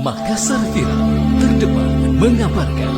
Makassar Viral, terdepan mengabarkan.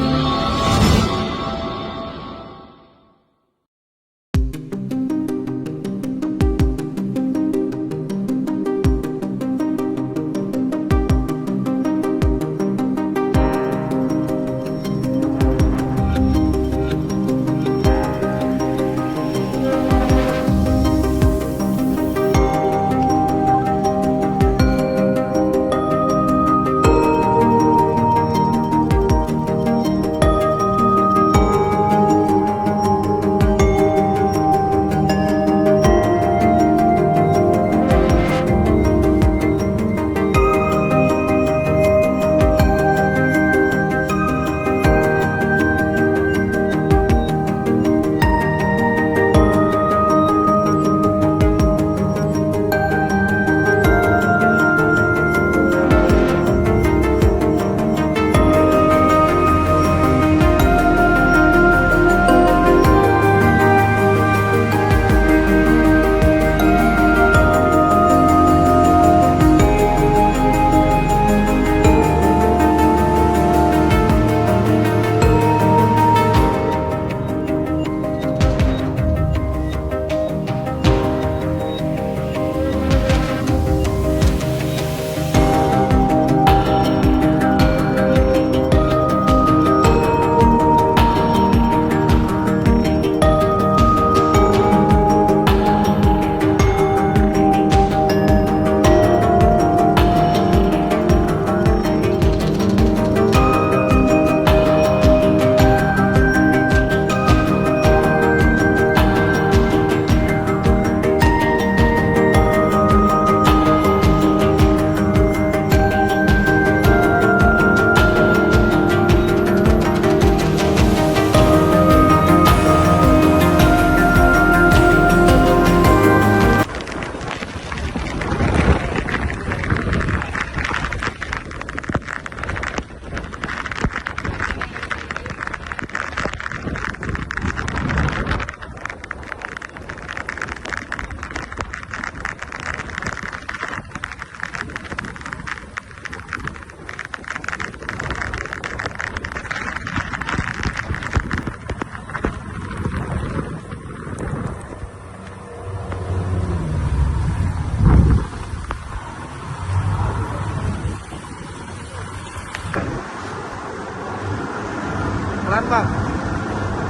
Pelan bang,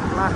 pelan.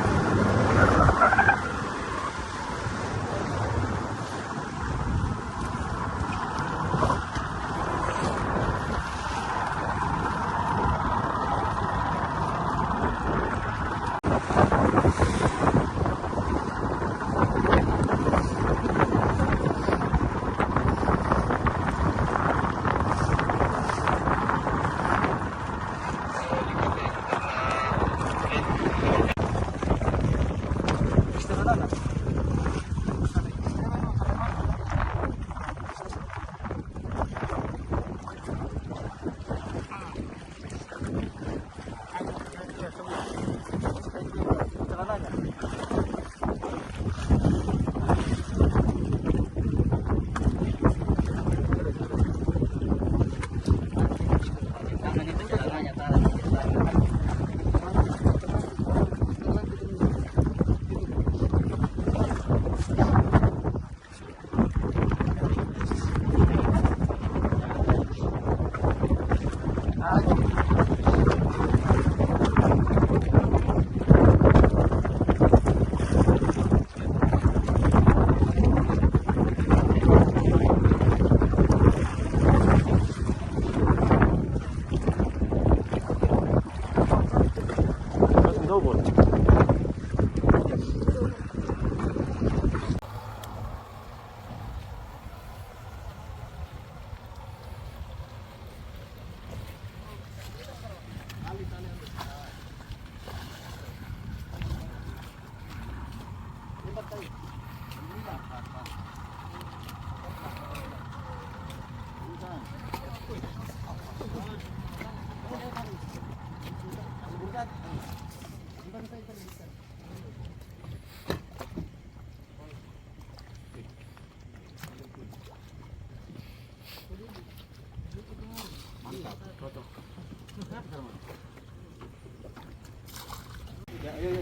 Ya, ayo.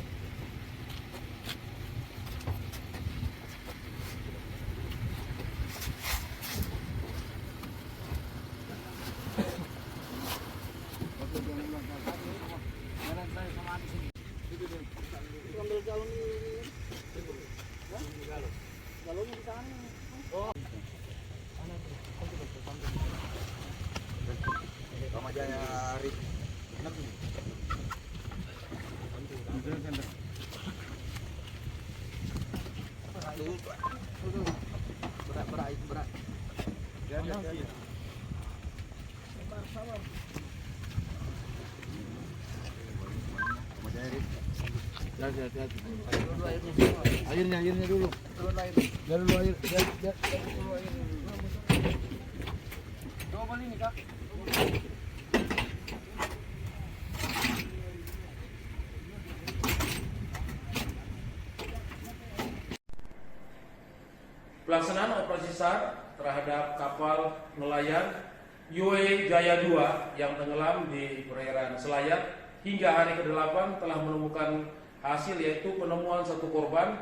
Ambil galon ini. Galonnya di sana. Oh. Kamajaya Arif. Enak ini. Berat. Ya. Sabar. Kamajaya Arif. Hati-hati. Airnya dulu. Turun air. Biar dulu air. Biar dulu air. Coba ini, Kak. Pelaksanaan operasi SAR terhadap kapal nelayan Yue Jaya 2 yang tenggelam di perairan Selayar hingga hari ke-8 telah menemukan hasil, yaitu penemuan satu korban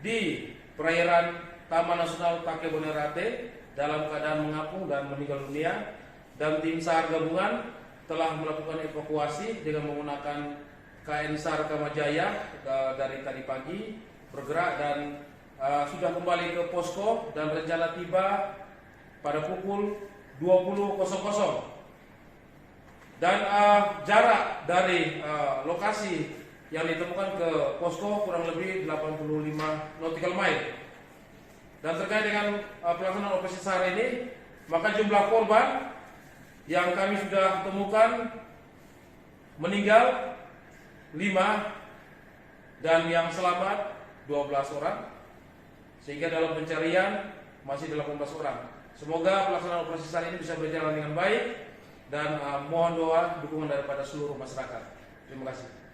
di perairan Taman Nasional Takebonerate dalam keadaan mengapung dan meninggal dunia, dan tim SAR gabungan telah melakukan evakuasi dengan menggunakan KN SAR Kamajaya dari tadi pagi bergerak dan sudah kembali ke posko dan rencana tiba pada pukul 20.00 dan jarak dari lokasi yang ditemukan ke posko kurang lebih 85 nautical mile. Dan terkait dengan pelaksanaan operasi SAR ini, maka jumlah korban yang kami sudah temukan meninggal 5 dan yang selamat 12 orang, sehingga dalam pencarian masih 18 orang. Semoga pelaksanaan operasi SAR ini bisa berjalan dengan baik dan mohon doa dukungan daripada seluruh masyarakat. Terima kasih.